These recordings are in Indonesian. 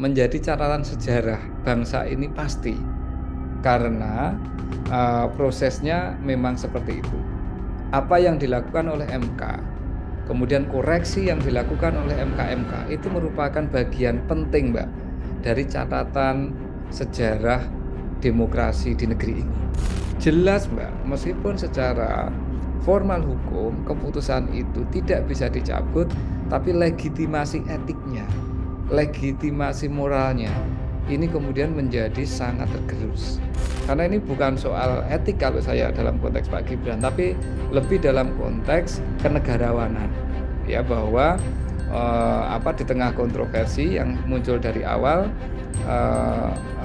menjadi catatan sejarah bangsa ini pasti, karena prosesnya memang seperti itu. Apa yang dilakukan oleh MK, kemudian koreksi yang dilakukan oleh MK-MK itu merupakan bagian penting, Mbak, dari catatan sejarah demokrasi di negeri ini. Jelas, Mbak, meskipun secara formal hukum keputusan itu tidak bisa dicabut, tapi legitimasi etiknya, legitimasi moralnya, ini kemudian menjadi sangat tergerus. Karena ini bukan soal etik kalau saya dalam konteks Pak Gibran, tapi lebih dalam konteks kenegarawanan. Ya, bahwa di tengah kontroversi yang muncul dari awal,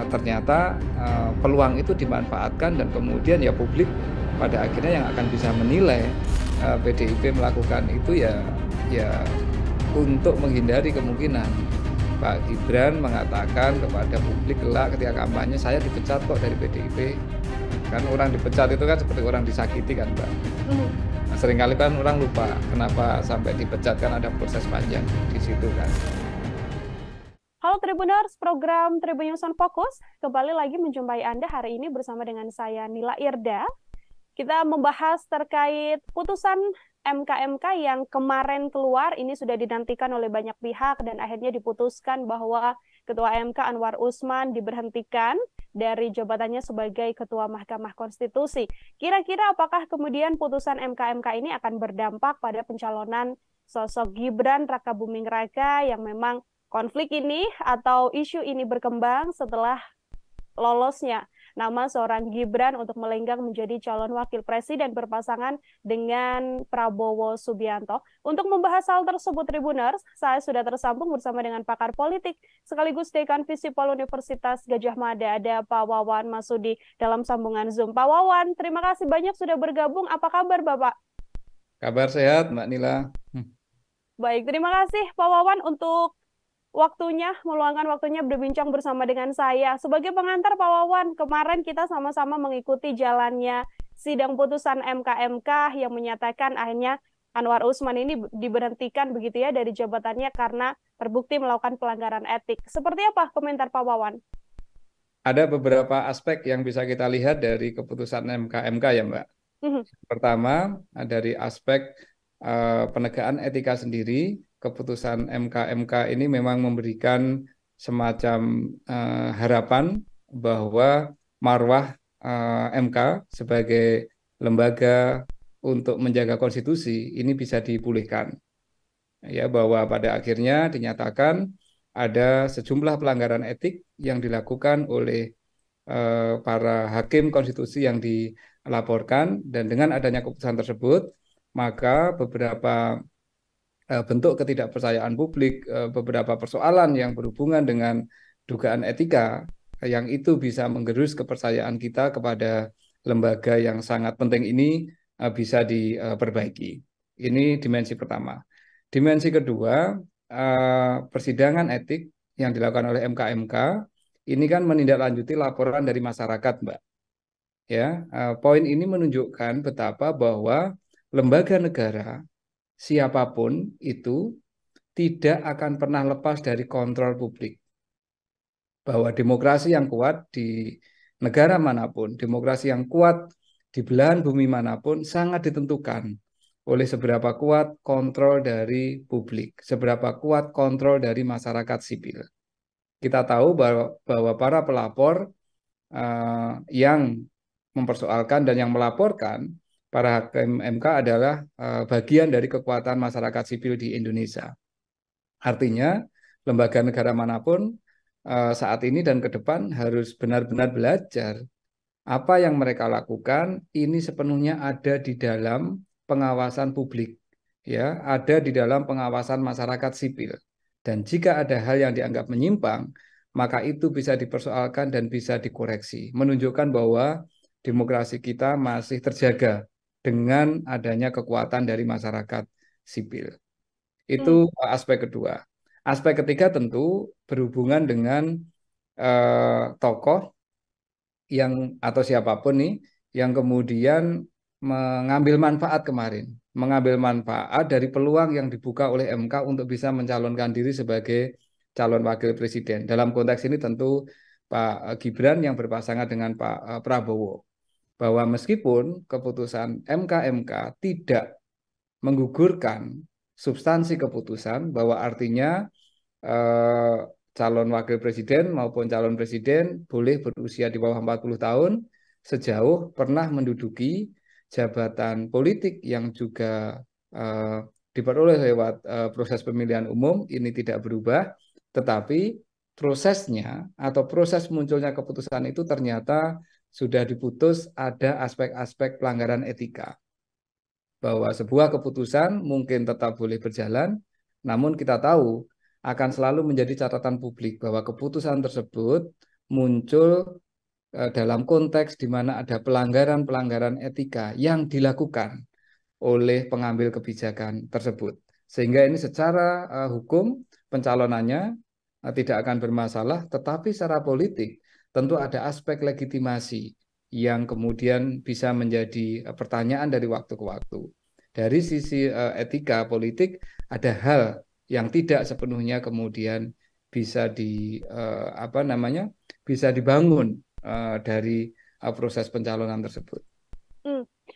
ternyata peluang itu dimanfaatkan, dan kemudian ya publik pada akhirnya yang akan bisa menilai PDIP melakukan itu ya untuk menghindari kemungkinan Pak Gibran mengatakan kepada publik kelak ketika kampanye, saya dipecat kok dari PDIP. Kan orang dipecat itu kan seperti orang disakiti kan, Mbak. Nah, seringkali kan orang lupa kenapa sampai dipecat, kan ada proses panjang di situ kan. Halo Tribuners, program Tribun News on Fokus kembali lagi menjumpai Anda hari ini bersama dengan saya Nila Irda. Kita membahas terkait putusan MK-MK yang kemarin keluar, ini sudah dinantikan oleh banyak pihak dan akhirnya diputuskan bahwa Ketua MK Anwar Usman diberhentikan dari jabatannya sebagai Ketua Mahkamah Konstitusi. Kira-kira apakah kemudian putusan MK-MK ini akan berdampak pada pencalonan sosok Gibran Rakabuming Raka yang memang konflik ini atau isu ini berkembang setelah lolosnya nama seorang Gibran untuk melenggang menjadi calon wakil presiden berpasangan dengan Prabowo Subianto. Untuk membahas hal tersebut, Tribuners, saya sudah tersambung bersama dengan pakar politik sekaligus Dekan Visipol Universitas Gadjah Mada, ada Pak Wawan Masudi dalam sambungan Zoom. Pak Wawan, terima kasih banyak sudah bergabung. Apa kabar, Bapak? Kabar sehat, Mbak Nila. Baik, terima kasih Pak Wawan untuk meluangkan waktunya berbincang bersama dengan saya. Sebagai pengantar Pak Wawan, kemarin kita sama-sama mengikuti jalannya sidang putusan MK-MK yang menyatakan akhirnya Anwar Usman ini diberhentikan begitu ya dari jabatannya karena terbukti melakukan pelanggaran etik. Seperti apa komentar Pak Wawan? Ada beberapa aspek yang bisa kita lihat dari keputusan MK-MK ya, Mbak. Pertama, dari aspek penegakan etika sendiri. Keputusan MK-MK ini memang memberikan semacam harapan bahwa marwah MK sebagai lembaga untuk menjaga konstitusi ini bisa dipulihkan. Ya, bahwa pada akhirnya dinyatakan ada sejumlah pelanggaran etik yang dilakukan oleh para hakim konstitusi yang dilaporkan, dan dengan adanya keputusan tersebut, maka beberapa bentuk ketidakpercayaan publik, beberapa persoalan yang berhubungan dengan dugaan etika yang itu bisa menggerus kepercayaan kita kepada lembaga yang sangat penting ini bisa diperbaiki. Ini dimensi pertama. Dimensi kedua, persidangan etik yang dilakukan oleh MK-MK ini kan menindaklanjuti laporan dari masyarakat, Mbak. Ya, poin ini menunjukkan betapa bahwa lembaga negara siapapun itu tidak akan pernah lepas dari kontrol publik. Bahwa demokrasi yang kuat di negara manapun, demokrasi yang kuat di belahan bumi manapun sangat ditentukan oleh seberapa kuat kontrol dari publik, seberapa kuat kontrol dari masyarakat sipil. Kita tahu bahwa para pelapor yang mempersoalkan dan yang melaporkan para hakim MK adalah bagian dari kekuatan masyarakat sipil di Indonesia. Artinya, lembaga negara manapun saat ini dan ke depan harus benar-benar belajar apa yang mereka lakukan ini sepenuhnya ada di dalam pengawasan publik, ya, ada di dalam pengawasan masyarakat sipil. Dan jika ada hal yang dianggap menyimpang, maka itu bisa dipersoalkan dan bisa dikoreksi, menunjukkan bahwa demokrasi kita masih terjaga dengan adanya kekuatan dari masyarakat sipil. Itu aspek kedua. Aspek ketiga tentu berhubungan dengan tokoh yang atau siapapun nih yang kemudian mengambil manfaat kemarin, mengambil manfaat dari peluang yang dibuka oleh MK untuk bisa mencalonkan diri sebagai calon wakil presiden. Dalam konteks ini tentu Pak Gibran yang berpasangan dengan Pak Prabowo. Bahwa meskipun keputusan MK tidak menggugurkan substansi keputusan, bahwa artinya calon wakil presiden maupun calon presiden boleh berusia di bawah 40 tahun sejauh pernah menduduki jabatan politik yang juga diperoleh lewat proses pemilihan umum, ini tidak berubah, tetapi prosesnya atau proses munculnya keputusan itu ternyata sudah diputus ada aspek-aspek pelanggaran etika. Bahwa sebuah keputusan mungkin tetap boleh berjalan, namun kita tahu akan selalu menjadi catatan publik bahwa keputusan tersebut muncul dalam konteks di mana ada pelanggaran-pelanggaran etika yang dilakukan oleh pengambil kebijakan tersebut. Sehingga ini secara hukum pencalonannya tidak akan bermasalah, tetapi secara politik tentu ada aspek legitimasi yang kemudian bisa menjadi pertanyaan dari waktu ke waktu. Dari sisi etika politik ada hal yang tidak sepenuhnya kemudian bisa bisa dibangun dari proses pencalonan tersebut.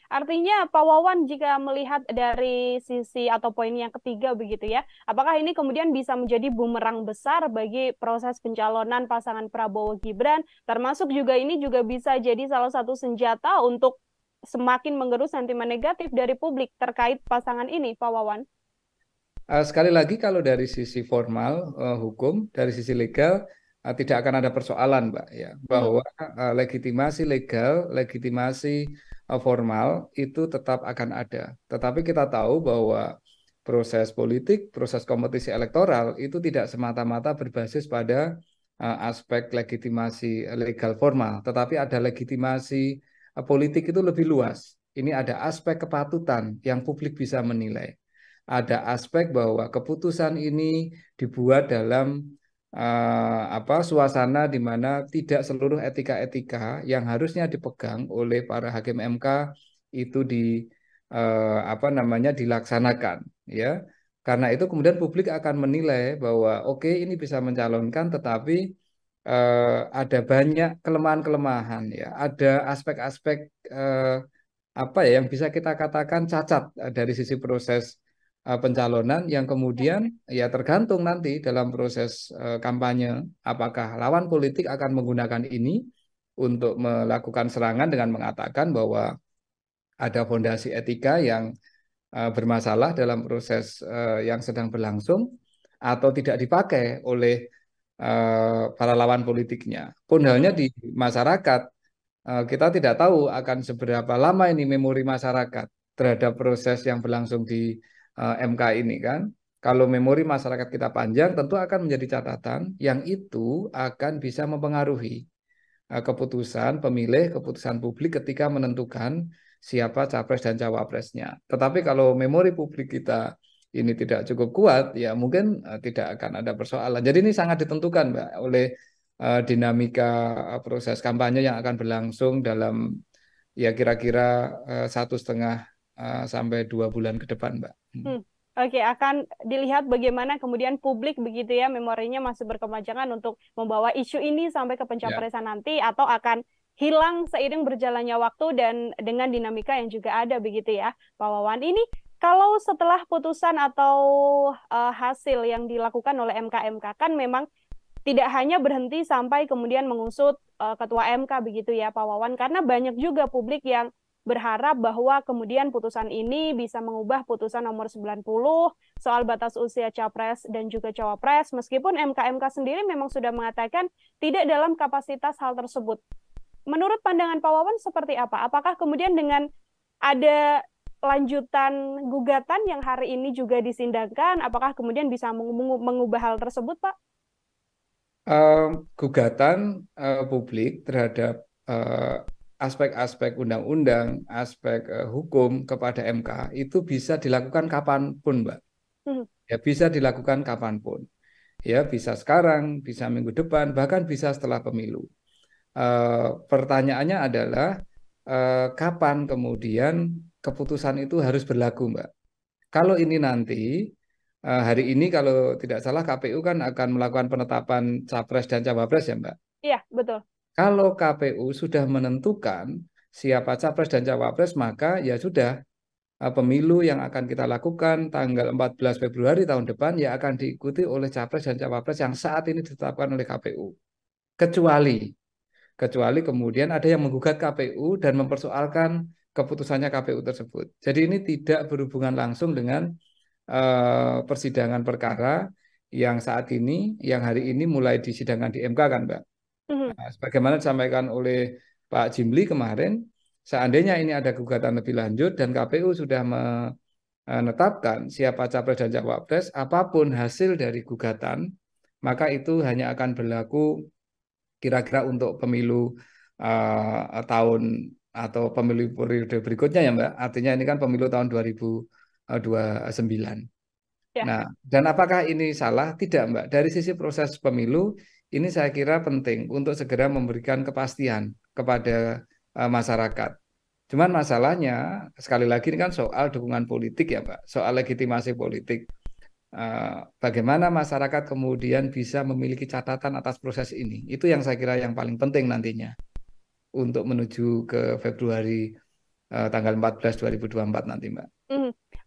Artinya Pak Wawan jika melihat dari sisi atau poin yang ketiga begitu ya, apakah ini kemudian bisa menjadi bumerang besar bagi proses pencalonan pasangan Prabowo Gibran, termasuk juga ini juga bisa jadi salah satu senjata untuk semakin menggerus sentimen negatif dari publik terkait pasangan ini, Pak Wawan? Sekali lagi kalau dari sisi formal hukum, dari sisi legal tidak akan ada persoalan, Mbak, ya, bahwa legitimasi legal, legitimasi formal itu tetap akan ada. Tetapi kita tahu bahwa proses politik, proses kompetisi elektoral itu tidak semata-mata berbasis pada aspek legitimasi legal formal, tetapi ada legitimasi politik itu lebih luas. Ini ada aspek kepatutan yang publik bisa menilai. Ada aspek bahwa keputusan ini dibuat dalam suasana di mana tidak seluruh etika-etika yang harusnya dipegang oleh para hakim MK itu dilaksanakan, ya. Karena itu kemudian publik akan menilai bahwa oke, ini bisa mencalonkan, tetapi ada banyak kelemahan-kelemahan, ya. Ada aspek-aspek yang bisa kita katakan cacat dari sisi proses pencalonan yang kemudian ya tergantung nanti dalam proses kampanye apakah lawan politik akan menggunakan ini untuk melakukan serangan dengan mengatakan bahwa ada fondasi etika yang bermasalah dalam proses yang sedang berlangsung atau tidak dipakai oleh para lawan politiknya. Pun halnya di masyarakat, kita tidak tahu akan seberapa lama ini memori masyarakat terhadap proses yang berlangsung di MK ini kan. Kalau memori masyarakat kita panjang, tentu akan menjadi catatan yang itu akan bisa mempengaruhi keputusan pemilih, keputusan publik ketika menentukan siapa capres dan cawapresnya. Tetapi kalau memori publik kita ini tidak cukup kuat, ya mungkin tidak akan ada persoalan. Jadi ini sangat ditentukan, Mbak, oleh dinamika proses kampanye yang akan berlangsung dalam ya kira-kira 1,5 sampai 2 bulan ke depan, Mbak. Oke, akan dilihat bagaimana kemudian publik begitu ya, memorinya masih berkepanjangan untuk membawa isu ini sampai ke pencapresan nanti, atau akan hilang seiring berjalannya waktu dan dengan dinamika yang juga ada begitu ya, Pak Wawan. Ini kalau setelah putusan atau hasil yang dilakukan oleh MK kan memang tidak hanya berhenti sampai kemudian mengusut Ketua MK begitu ya, Pak Wawan, karena banyak juga publik yang berharap bahwa kemudian putusan ini bisa mengubah putusan nomor 90 soal batas usia capres dan juga cawapres, meskipun MK sendiri memang sudah mengatakan tidak dalam kapasitas hal tersebut. Menurut pandangan Pak Wawan seperti apa? Apakah kemudian dengan ada lanjutan gugatan yang hari ini juga disindangkan, apakah kemudian bisa mengubah hal tersebut, Pak? Gugatan publik terhadap aspek-aspek undang-undang, aspek hukum kepada MK itu bisa dilakukan kapanpun, Mbak. Ya, bisa dilakukan kapanpun. Ya, bisa sekarang, bisa minggu depan, bahkan bisa setelah pemilu. Pertanyaannya adalah kapan kemudian keputusan itu harus berlaku, Mbak. Kalau ini nanti hari ini kalau tidak salah KPU kan akan melakukan penetapan capres dan cawapres ya Mbak. Iya, betul. Kalau KPU sudah menentukan siapa capres dan cawapres, maka ya sudah, pemilu yang akan kita lakukan tanggal 14 Februari tahun depan ya akan diikuti oleh capres dan cawapres yang saat ini ditetapkan oleh KPU. Kecuali kecuali kemudian ada yang menggugat KPU dan mempersoalkan keputusannya KPU tersebut. Jadi ini tidak berhubungan langsung dengan persidangan perkara yang saat ini, yang hari ini mulai disidangkan di MK kan, Mbak. Mhm. Nah, sebagaimana disampaikan oleh Pak Jimli kemarin, seandainya ini ada gugatan lebih lanjut dan KPU sudah menetapkan siapa capres dan cawapres, apapun hasil dari gugatan, maka itu hanya akan berlaku kira-kira untuk pemilu tahun atau pemilu periode berikutnya ya Mbak. Artinya ini kan pemilu tahun 2029. Ya. Nah, dan apakah ini salah? Tidak, Mbak. Dari sisi proses pemilu, ini saya kira penting untuk segera memberikan kepastian kepada masyarakat. Cuman masalahnya, sekali lagi ini kan soal dukungan politik ya, Mbak. Soal legitimasi politik. Bagaimana masyarakat kemudian bisa memiliki catatan atas proses ini. Itu yang saya kira yang paling penting nantinya untuk menuju ke Februari tanggal 14 2024 nanti, Mbak.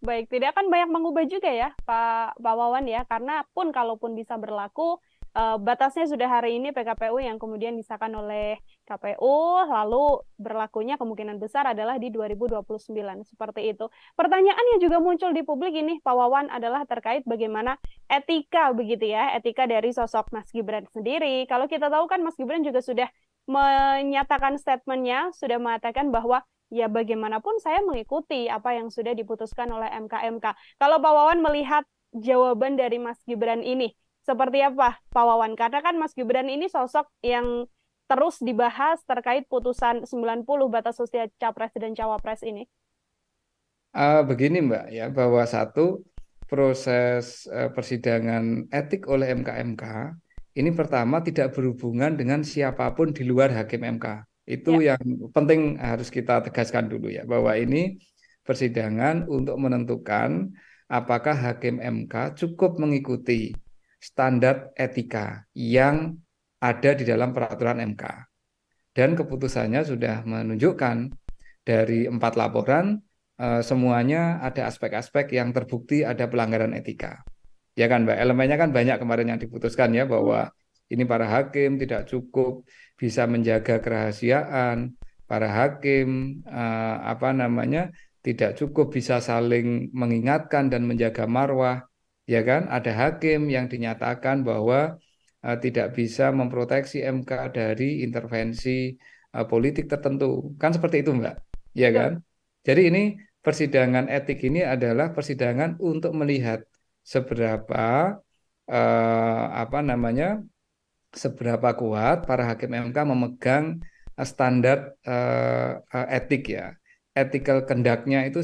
Baik, tidak akan banyak mengubah juga ya, Pak Wawan ya, karena pun kalaupun bisa berlaku, batasnya sudah hari ini PKPU yang kemudian disahkan oleh KPU, lalu berlakunya kemungkinan besar adalah di 2029, seperti itu. Pertanyaan yang juga muncul di publik ini, Pak Wawan, adalah terkait bagaimana etika begitu ya, etika dari sosok Mas Gibran sendiri. Kalau kita tahu kan Mas Gibran juga sudah menyatakan statementnya, sudah mengatakan bahwa ya bagaimanapun saya mengikuti apa yang sudah diputuskan oleh MK-MK. Kalau Pak Wawan melihat jawaban dari Mas Gibran ini, seperti apa Pak Wawan? Karena kan Mas Gibran ini sosok yang terus dibahas terkait putusan 90 batas usia capres dan cawapres ini. Begini Mbak ya, bahwa satu proses persidangan etik oleh MK-MK ini pertama tidak berhubungan dengan siapapun di luar hakim MK. Itu Ya. yang penting harus kita tegaskan dulu ya, bahwa ini persidangan untuk menentukan apakah hakim MK cukup mengikuti standar etika yang ada di dalam peraturan MK. Dan keputusannya sudah menunjukkan dari 4 laporan semuanya ada aspek-aspek yang terbukti ada pelanggaran etika. Ya kan Mbak, elemennya kan banyak kemarin yang diputuskan ya, bahwa ini para hakim tidak cukup bisa menjaga kerahasiaan, para hakim tidak cukup bisa saling mengingatkan dan menjaga marwah, ya kan? Ada hakim yang dinyatakan bahwa tidak bisa memproteksi MK dari intervensi politik tertentu, kan seperti itu Mbak, ya Betul. kan? Jadi ini persidangan etik ini adalah persidangan untuk melihat seberapa seberapa kuat para hakim MK memegang standar etik ya, ethical conduct-nya itu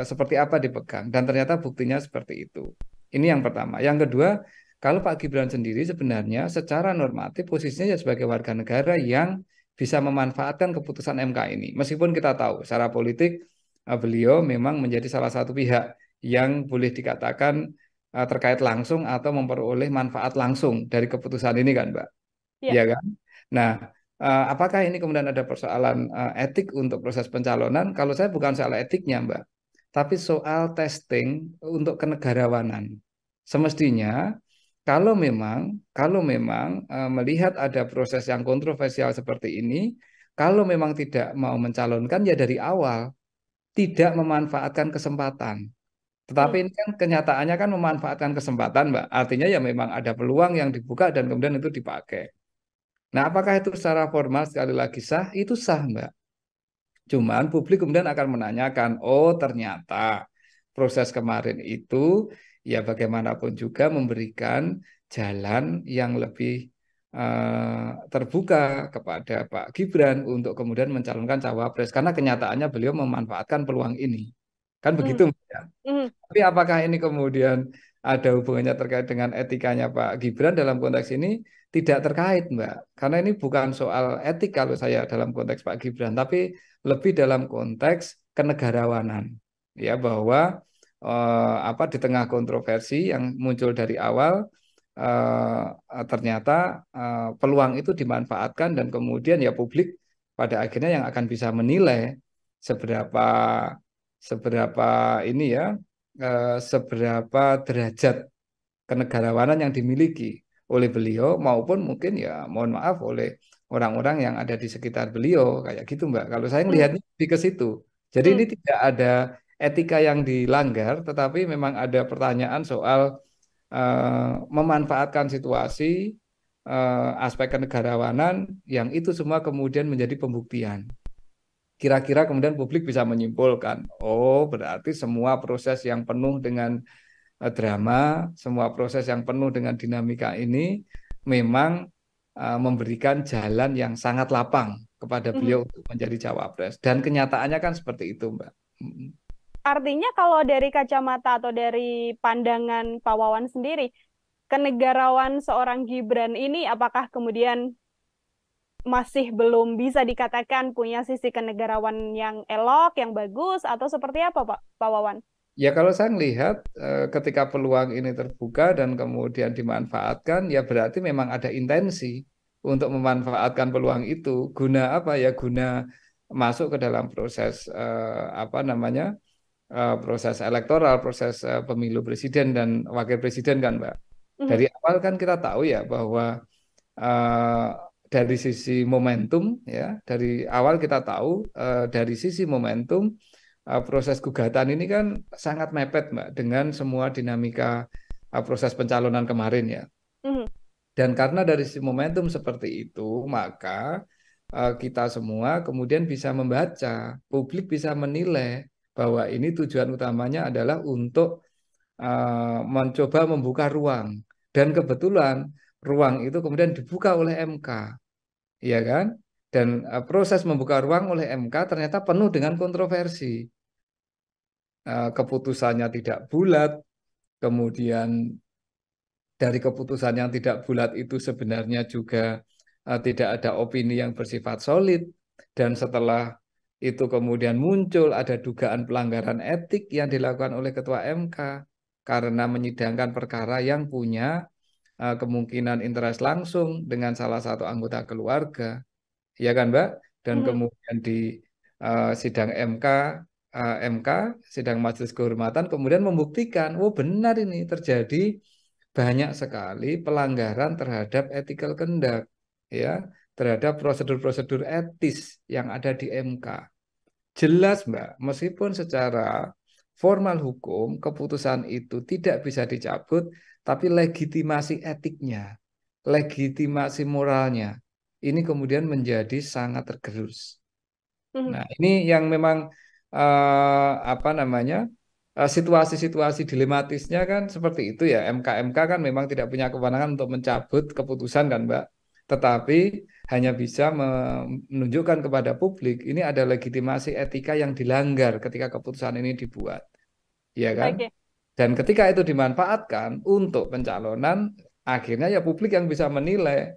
seperti apa dipegang, dan ternyata buktinya seperti itu. Ini yang pertama. Yang kedua, kalau Pak Gibran sendiri sebenarnya secara normatif posisinya ya sebagai warga negara yang bisa memanfaatkan keputusan MK ini. Meskipun kita tahu secara politik beliau memang menjadi salah satu pihak yang boleh dikatakan terkait langsung atau memperoleh manfaat langsung dari keputusan ini kan, Mbak? Ya. Ya kan? Nah, apakah ini kemudian ada persoalan etik untuk proses pencalonan? Kalau saya bukan soal etiknya, Mbak, tapi soal testing untuk kenegarawanan. Semestinya kalau memang melihat ada proses yang kontroversial seperti ini, kalau memang tidak mau mencalonkan ya dari awal tidak memanfaatkan kesempatan. Tetapi ini kan kenyataannya kan memanfaatkan kesempatan, Mbak. Artinya ya memang ada peluang yang dibuka dan kemudian itu dipakai. Nah, apakah itu secara formal sekali lagi sah? Itu sah, Mbak. Cuman publik kemudian akan menanyakan, oh ternyata proses kemarin itu ya bagaimanapun juga memberikan jalan yang lebih terbuka kepada Pak Gibran untuk kemudian mencalonkan cawapres. Karena kenyataannya beliau memanfaatkan peluang ini. Kan begitu, Mbak, ya? Tapi apakah ini kemudian ada hubungannya terkait dengan etikanya Pak Gibran dalam konteks ini? Tidak terkait, Mbak. Karena ini bukan soal etik kalau saya dalam konteks Pak Gibran, tapi lebih dalam konteks kenegarawanan. Ya, bahwa di tengah kontroversi yang muncul dari awal, ternyata peluang itu dimanfaatkan dan kemudian ya publik pada akhirnya yang akan bisa menilai seberapa seberapa ini ya seberapa derajat kenegarawanan yang dimiliki oleh beliau maupun mungkin ya mohon maaf oleh orang-orang yang ada di sekitar beliau kayak gitu Mbak. Kalau saya melihatnya lebih ke situ. Jadi ini tidak ada etika yang dilanggar, tetapi memang ada pertanyaan soal memanfaatkan situasi aspek kenegarawanan yang itu semua kemudian menjadi pembuktian. Kira-kira kemudian publik bisa menyimpulkan, oh berarti semua proses yang penuh dengan drama, semua proses yang penuh dengan dinamika ini memang memberikan jalan yang sangat lapang kepada beliau untuk menjadi cawapres. Dan kenyataannya kan seperti itu, Mbak. Artinya kalau dari kacamata atau dari pandangan Pak Wawan sendiri, kenegarawan seorang Gibran ini apakah kemudian masih belum bisa dikatakan punya sisi kenegarawan yang elok, yang bagus, atau seperti apa Pak Wawan? Ya kalau saya melihat ketika peluang ini terbuka dan kemudian dimanfaatkan, ya berarti memang ada intensi untuk memanfaatkan peluang itu guna apa ya? Guna masuk ke dalam proses proses elektoral, proses pemilu presiden dan wakil presiden kan, Mbak. Dari awal kan kita tahu ya bahwa uh, dari sisi momentum ya, dari awal kita tahu dari sisi momentum proses gugatan ini kan sangat mepet Mbak dengan semua dinamika proses pencalonan kemarin ya. Dan karena dari sisi momentum seperti itu, maka kita semua kemudian bisa membaca, publik bisa menilai bahwa ini tujuan utamanya adalah untuk mencoba membuka ruang. Dan kebetulan ruang itu kemudian dibuka oleh MK, ya kan? Dan proses membuka ruang oleh MK ternyata penuh dengan kontroversi. Keputusannya tidak bulat, kemudian dari keputusan yang tidak bulat itu sebenarnya juga tidak ada opini yang bersifat solid, dan setelah itu kemudian muncul ada dugaan pelanggaran etik yang dilakukan oleh Ketua MK karena menyidangkan perkara yang punya kemungkinan interest langsung dengan salah satu anggota keluarga, ya kan Mbak? Dan kemudian di sidang MK, sidang Majelis Kehormatan kemudian membuktikan, oh benar ini terjadi banyak sekali pelanggaran terhadap ethical conduct, ya, terhadap prosedur-prosedur etis yang ada di MK. Jelas, Mbak, meskipun secara formal hukum keputusan itu tidak bisa dicabut, tapi legitimasi etiknya, legitimasi moralnya, ini kemudian menjadi sangat tergerus. Nah, ini yang memang situasi-situasi dilematisnya kan seperti itu ya. MK kan memang tidak punya kewenangan untuk mencabut keputusan kan, Mbak. Tetapi hanya bisa menunjukkan kepada publik ini ada legitimasi etika yang dilanggar ketika keputusan ini dibuat. Ya kan? Okay. Dan ketika itu dimanfaatkan untuk pencalonan, akhirnya ya publik yang bisa menilai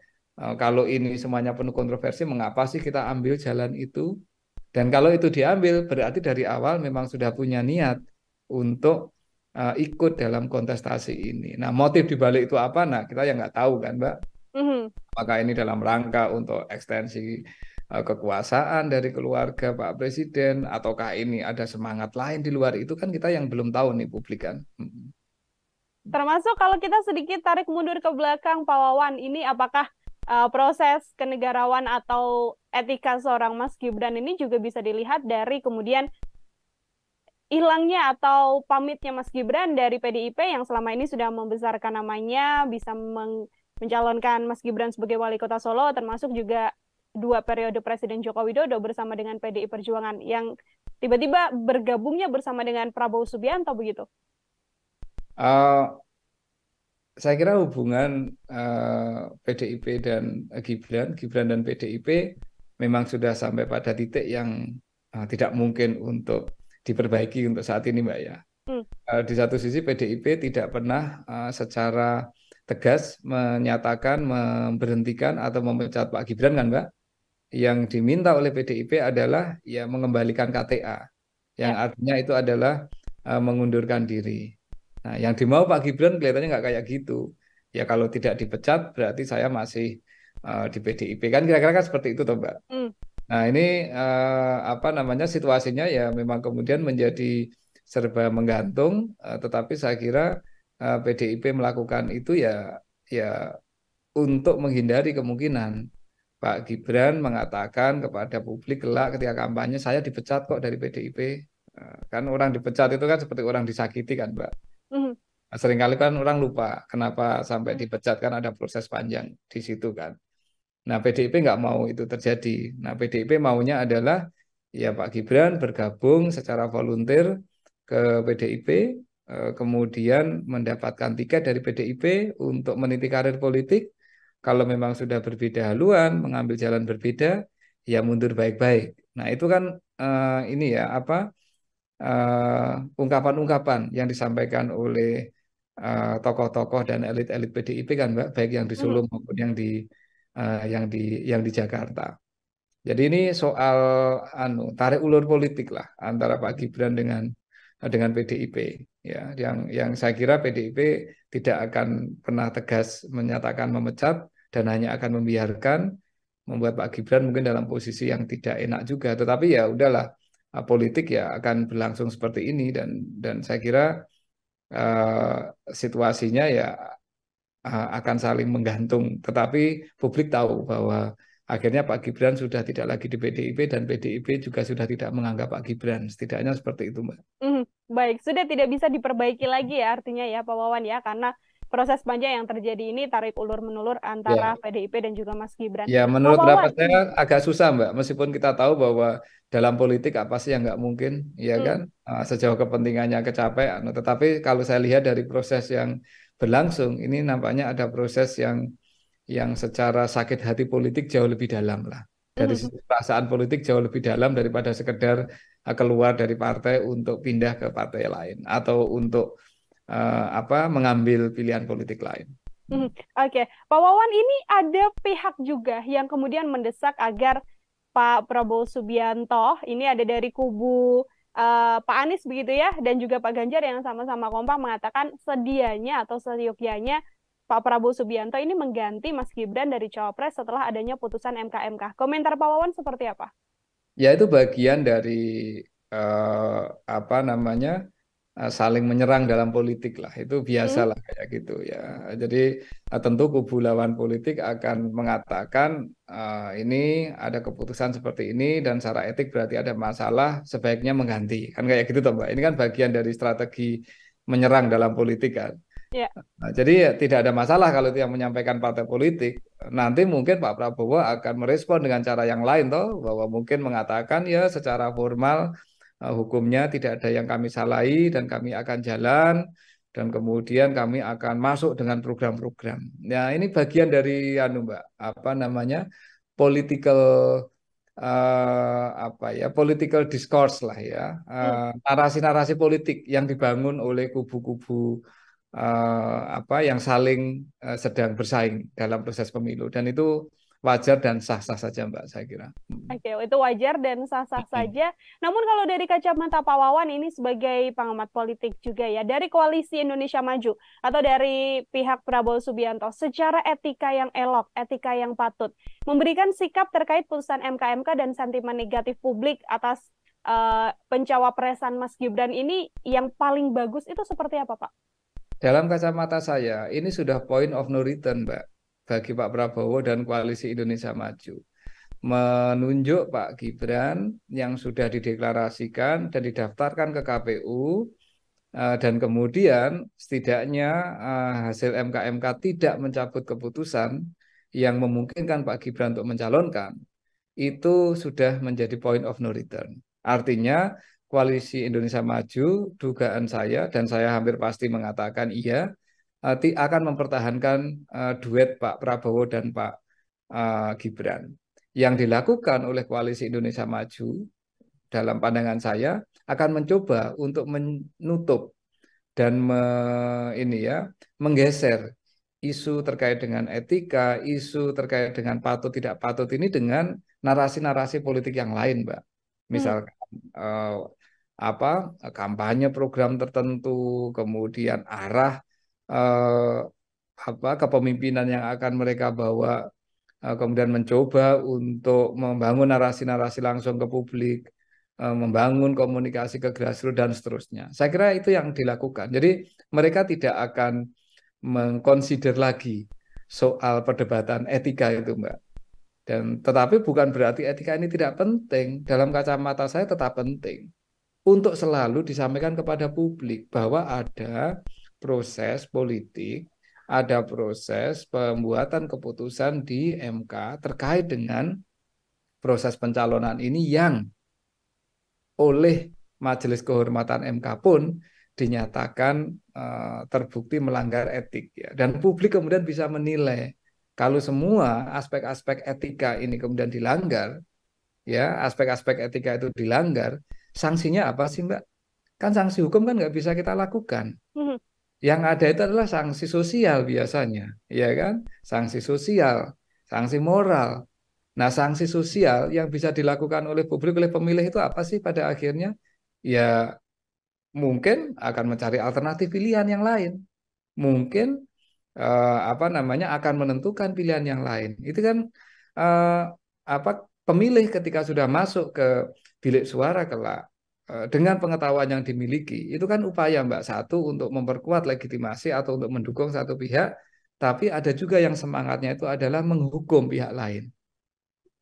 kalau ini semuanya penuh kontroversi, mengapa sih kita ambil jalan itu? Dan kalau itu diambil, berarti dari awal memang sudah punya niat untuk ikut dalam kontestasi ini. Nah, motif dibalik itu apa? Nah, kita yang nggak tahu kan, Mbak. Apakah ini dalam rangka untuk ekstensi kekuasaan dari keluarga Pak Presiden, ataukah ini ada semangat lain di luar itu, kan kita yang belum tahu nih publik kan. Termasuk kalau kita sedikit tarik mundur ke belakang, Pak Wawan, ini apakah proses kenegarawan atau etika seorang Mas Gibran ini juga bisa dilihat dari kemudian hilangnya atau pamitnya Mas Gibran dari PDIP yang selama ini sudah membesarkan namanya, bisa mencalonkan Mas Gibran sebagai wali kota Solo, termasuk juga 2 periode Presiden Joko Widodo bersama dengan PDI Perjuangan yang tiba-tiba bergabungnya bersama dengan Prabowo Subianto begitu? Saya kira hubungan PDIP dan Gibran dan PDIP memang sudah sampai pada titik yang tidak mungkin untuk diperbaiki untuk saat ini, Mbak ya. Di satu sisi PDIP tidak pernah secara tegas menyatakan memberhentikan atau memecat Pak Gibran kan, Mbak. Yang diminta oleh PDIP adalah ya mengembalikan KTA, yang artinya itu adalah mengundurkan diri. Nah, yang dimau Pak Gibran kelihatannya nggak kayak gitu. Ya kalau tidak dipecat berarti saya masih di PDIP kan kira-kira kan seperti itu toh Mbak. Hmm. Nah ini apa namanya situasinya ya memang kemudian menjadi serba menggantung, tetapi saya kira PDIP melakukan itu ya ya untuk menghindari kemungkinan Pak Gibran mengatakan kepada publik kelak ketika kampanye saya dipecat kok dari PDIP. Kan orang dipecat itu kan seperti orang disakiti kan Mbak. Hmm. Seringkali kan orang lupa kenapa sampai dipecat kan ada proses panjang di situ kan. Nah PDIP nggak mau itu terjadi. Nah PDIP maunya adalah ya Pak Gibran bergabung secara volunteer ke PDIP, kemudian mendapatkan tiket dari PDIP untuk meniti karir politik. Kalau memang sudah berbeda haluan, mengambil jalan berbeda, ya mundur baik-baik. Nah itu kan ini ya apa ungkapan-ungkapan yang disampaikan oleh tokoh-tokoh dan elit-elit PDIP kan Mbak, baik yang di Solo Hmm. maupun yang di Jakarta. Jadi ini soal tarik ulur politik lah antara Pak Gibran dengan PDIP ya, yang saya kira PDIP tidak akan pernah tegas menyatakan memecat dan hanya akan membiarkan membuat Pak Gibran mungkin dalam posisi yang tidak enak juga. Tetapi ya udahlah, politik ya akan berlangsung seperti ini dan saya kira uh, situasinya ya akan saling menggantung. Tetapi publik tahu bahwa akhirnya Pak Gibran sudah tidak lagi di PDIP dan PDIP juga sudah tidak menganggap Pak Gibran. Setidaknya seperti itu, Mbak. Baik, sudah tidak bisa diperbaiki lagi ya artinya ya Pak Wawan ya, karena proses panjang yang terjadi ini tarik ulur menulur antara Ya, PDIP dan juga Mas Gibran. ya Pak menurut Wawan, pendapat saya agak susah, Mbak. Meskipun kita tahu bahwa dalam politik apa sih yang nggak mungkin, ya kan? Sejauh kepentingannya kecapean. Tetapi kalau saya lihat dari proses yang berlangsung, ini nampaknya ada proses yang secara sakit hati politik jauh lebih dalam lah. Dari sisi perasaan politik jauh lebih dalam daripada sekedar keluar dari partai untuk pindah ke partai lain atau untuk apa mengambil pilihan politik lain. Oke, Pak Wawan, ini ada pihak juga yang kemudian mendesak agar Pak Prabowo Subianto ini ada dari kubu Pak Anies begitu ya, dan juga Pak Ganjar yang sama-sama kompak mengatakan sedianya atau seyogyanya Pak Prabowo Subianto ini mengganti Mas Gibran dari cawapres setelah adanya putusan MK-MK. Komentar Pak Wawan seperti apa? Ya itu bagian dari apa namanya saling menyerang dalam politik lah. Itu biasa Hmm? lah kayak gitu ya. Jadi tentu kubu lawan politik akan mengatakan ini ada keputusan seperti ini dan secara etik berarti ada masalah, sebaiknya mengganti. Kan kayak gitu toh Mbak. Ini kan bagian dari strategi menyerang dalam politik kan. Ya. Nah, jadi ya, tidak ada masalah kalau itu yang menyampaikan partai politik. Nanti mungkin Pak Prabowo akan merespon dengan cara yang lain toh, bahwa mungkin mengatakan ya secara formal hukumnya tidak ada yang kami salahi dan kami akan jalan dan kemudian kami akan masuk dengan program-program. Nah, ini bagian dari Mbak, apa namanya? Political apa ya? Political discourse lah ya. Hmm. Narasi-narasi politik yang dibangun oleh kubu-kubu apa yang saling sedang bersaing dalam proses pemilu dan itu wajar dan sah-sah saja Mbak saya kira. Oke, itu wajar dan sah-sah saja. Namun kalau dari kacamata Pak Wawan ini sebagai pengamat politik juga ya, dari Koalisi Indonesia Maju atau dari pihak Prabowo Subianto, secara etika yang elok, etika yang patut, memberikan sikap terkait putusan MK-MK dan sentimen negatif publik atas pencawapresan Mas Gibran ini yang paling bagus itu seperti apa, Pak? Dalam kacamata saya ini sudah point of no return Mbak bagi Pak Prabowo dan Koalisi Indonesia Maju. Menunjuk Pak Gibran yang sudah dideklarasikan dan didaftarkan ke KPU dan kemudian setidaknya hasil MK-MK tidak mencabut keputusan yang memungkinkan Pak Gibran untuk mencalonkan itu sudah menjadi point of no return. Artinya Koalisi Indonesia Maju, dugaan saya dan saya hampir pasti mengatakan iya, akan mempertahankan duet Pak Prabowo dan Pak Gibran. Yang dilakukan oleh Koalisi Indonesia Maju dalam pandangan saya akan mencoba untuk menutup dan ini ya menggeser isu terkait dengan etika, isu terkait dengan patut tidak patut ini dengan narasi-narasi politik yang lain, Mbak. Misalkan kampanye program tertentu, kemudian arah eh, kepemimpinan yang akan mereka bawa, kemudian mencoba untuk membangun narasi-narasi langsung ke publik, membangun komunikasi ke grassroots dan seterusnya. Saya kira itu yang dilakukan. Jadi mereka tidak akan mengconsider lagi soal perdebatan etika itu, Mbak. Dan tetapi bukan berarti etika ini tidak penting. Dalam kacamata saya tetap penting untuk selalu disampaikan kepada publik bahwa ada proses politik, ada proses pembuatan keputusan di MK terkait dengan proses pencalonan ini yang oleh Majelis Kehormatan MK pun dinyatakan terbukti melanggar etik, ya. Dan publik kemudian bisa menilai kalau semua aspek-aspek etika ini kemudian dilanggar, ya, aspek-aspek etika itu dilanggar, sanksinya apa sih, Mbak? Kan sanksi hukum kan nggak bisa kita lakukan. Yang ada itu adalah sanksi sosial biasanya, ya kan? Sanksi sosial, sanksi moral. Nah, sanksi sosial yang bisa dilakukan oleh publik, oleh pemilih itu apa sih pada akhirnya? Ya, mungkin akan mencari alternatif pilihan yang lain. Mungkin akan menentukan pilihan yang lain. Itu kan eh, pemilih ketika sudah masuk ke bilik suara kelak, dengan pengetahuan yang dimiliki, itu kan upaya, Mbak, satu untuk memperkuat legitimasi atau untuk mendukung satu pihak, tapi ada juga yang semangatnya itu adalah menghukum pihak lain.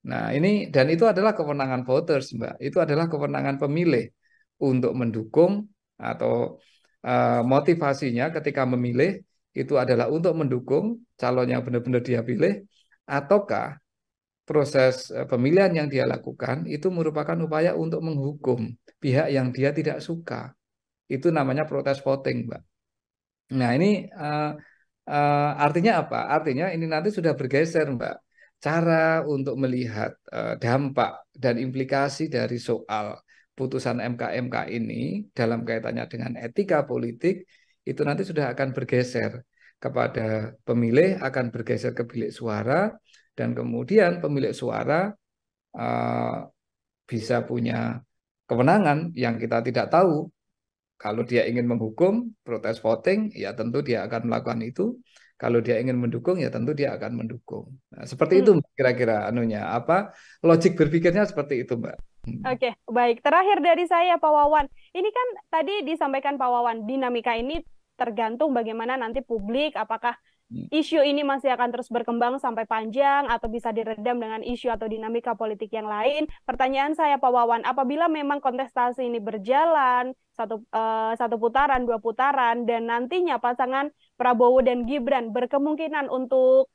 Nah, ini dan itu adalah kewenangan voters, Mbak. Itu adalah kewenangan pemilih untuk mendukung atau motivasinya ketika memilih itu adalah untuk mendukung calon yang benar-benar dia pilih, ataukah proses pemilihan yang dia lakukan itu merupakan upaya untuk menghukum pihak yang dia tidak suka. Itu namanya protes voting, Mbak. Nah, ini artinya apa? Artinya ini nanti sudah bergeser, Mbak. Cara untuk melihat dampak dan implikasi dari soal putusan MK-MK ini dalam kaitannya dengan etika politik itu nanti sudah akan bergeser kepada pemilih, akan bergeser ke bilik suara, dan kemudian pemilik suara bisa punya kewenangan yang kita tidak tahu. Kalau dia ingin menghukum, protes voting, ya tentu dia akan melakukan itu. Kalau dia ingin mendukung, ya tentu dia akan mendukung. Nah, seperti itu kira-kira anunya. Logik berpikirnya seperti itu, Mbak. Oke, baik. Terakhir dari saya, Pak Wawan. Ini kan tadi disampaikan Pak Wawan, dinamika ini tergantung bagaimana nanti publik, apakah isu ini masih akan terus berkembang sampai panjang atau bisa diredam dengan isu atau dinamika politik yang lain. Pertanyaan saya, Pak Wawan, apabila memang kontestasi ini berjalan satu putaran, dua putaran, dan nantinya pasangan Prabowo dan Gibran berkemungkinan untuk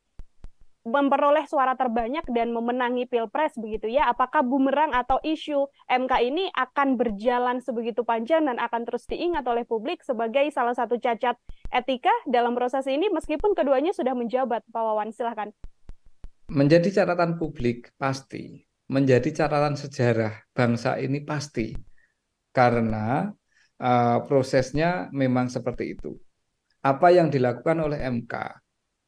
memperoleh suara terbanyak dan memenangi Pilpres begitu ya, apakah bumerang atau isu MK ini akan berjalan sebegitu panjang dan akan terus diingat oleh publik sebagai salah satu cacat etika dalam proses ini meskipun keduanya sudah menjabat? Pak Wawan, silahkan. Menjadi catatan publik pasti, menjadi catatan sejarah bangsa ini pasti, karena prosesnya memang seperti itu. Apa yang dilakukan oleh MK,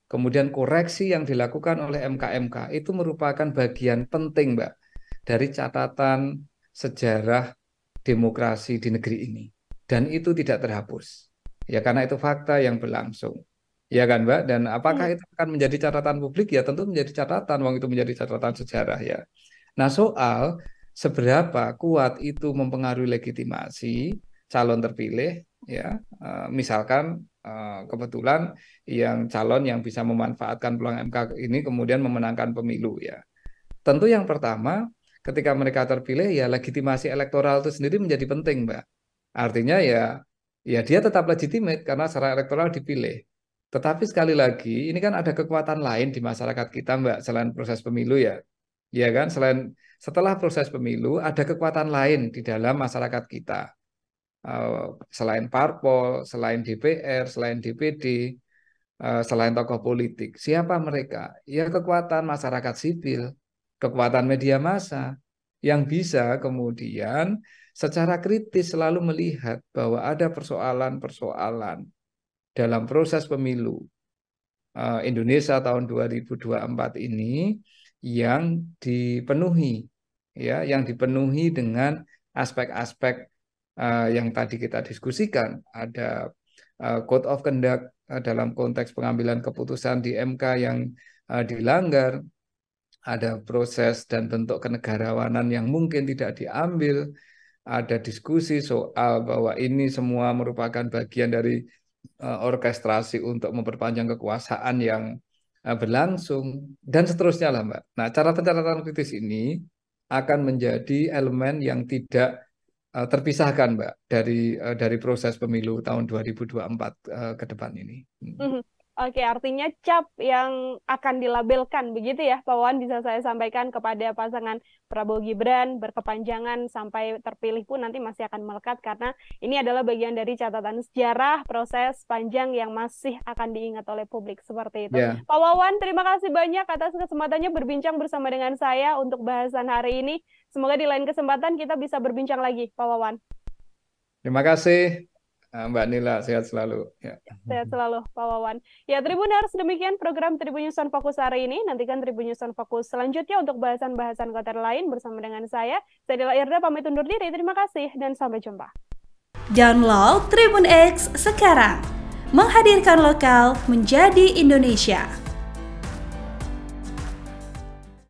kemudian koreksi yang dilakukan oleh MK-MK itu merupakan bagian penting, Mbak, dari catatan sejarah demokrasi di negeri ini. Dan itu tidak terhapus. Ya karena itu fakta yang berlangsung. Ya kan, Mbak? Dan apakah itu akan menjadi catatan publik? Ya tentu menjadi catatan, wong itu menjadi catatan sejarah ya. Nah, soal seberapa kuat itu mempengaruhi legitimasi calon terpilih, ya, misalkan kebetulan yang calon yang bisa memanfaatkan peluang MK ini kemudian memenangkan pemilu ya. Tentu yang pertama ketika mereka terpilih ya legitimasi elektoral itu sendiri menjadi penting, Mbak. Artinya ya dia tetap legitimate karena secara elektoral dipilih. Tetapi sekali lagi ini kan ada kekuatan lain di masyarakat kita, Mbak, selain proses pemilu ya. Ya kan, setelah proses pemilu ada kekuatan lain di dalam masyarakat kita. Selain parpol, selain DPR, selain DPD, selain tokoh politik. Siapa mereka? Ya kekuatan masyarakat sipil, kekuatan media massa yang bisa kemudian secara kritis selalu melihat bahwa ada persoalan-persoalan dalam proses pemilu Indonesia tahun 2024 ini yang dipenuhi dengan aspek-aspek yang tadi kita diskusikan, ada code of conduct dalam konteks pengambilan keputusan di MK yang dilanggar, ada proses dan bentuk kenegarawanan yang mungkin tidak diambil, ada diskusi soal bahwa ini semua merupakan bagian dari orkestrasi untuk memperpanjang kekuasaan yang berlangsung, dan seterusnya lah, Mbak. Nah, cara pencatatan kritis ini akan menjadi elemen yang tidak terpisahkan, Mbak, dari proses pemilu tahun 2024 ke depan ini. Oke, artinya cap yang akan dilabelkan begitu ya, Pak Wawan, bisa saya sampaikan kepada pasangan Prabowo Gibran berkepanjangan sampai terpilih pun nanti masih akan melekat, karena ini adalah bagian dari catatan sejarah proses panjang yang masih akan diingat oleh publik seperti itu. Pak Wawan, terima kasih banyak atas kesempatannya berbincang bersama dengan saya untuk bahasan hari ini. Semoga di lain kesempatan kita bisa berbincang lagi, Pak Wawan. Terima kasih, Mbak Nila, sehat selalu. Ya. Sehat selalu, Pak Wawan. Ya, Tribuners, demikian program Tribun News on Fokus hari ini. Nantikan Tribun News on Fokus selanjutnya untuk bahasan-bahasan konten lain bersama dengan saya. Saya Nila Irda, pamit undur diri. Terima kasih dan sampai jumpa. Download Tribun X sekarang. Menghadirkan lokal menjadi Indonesia.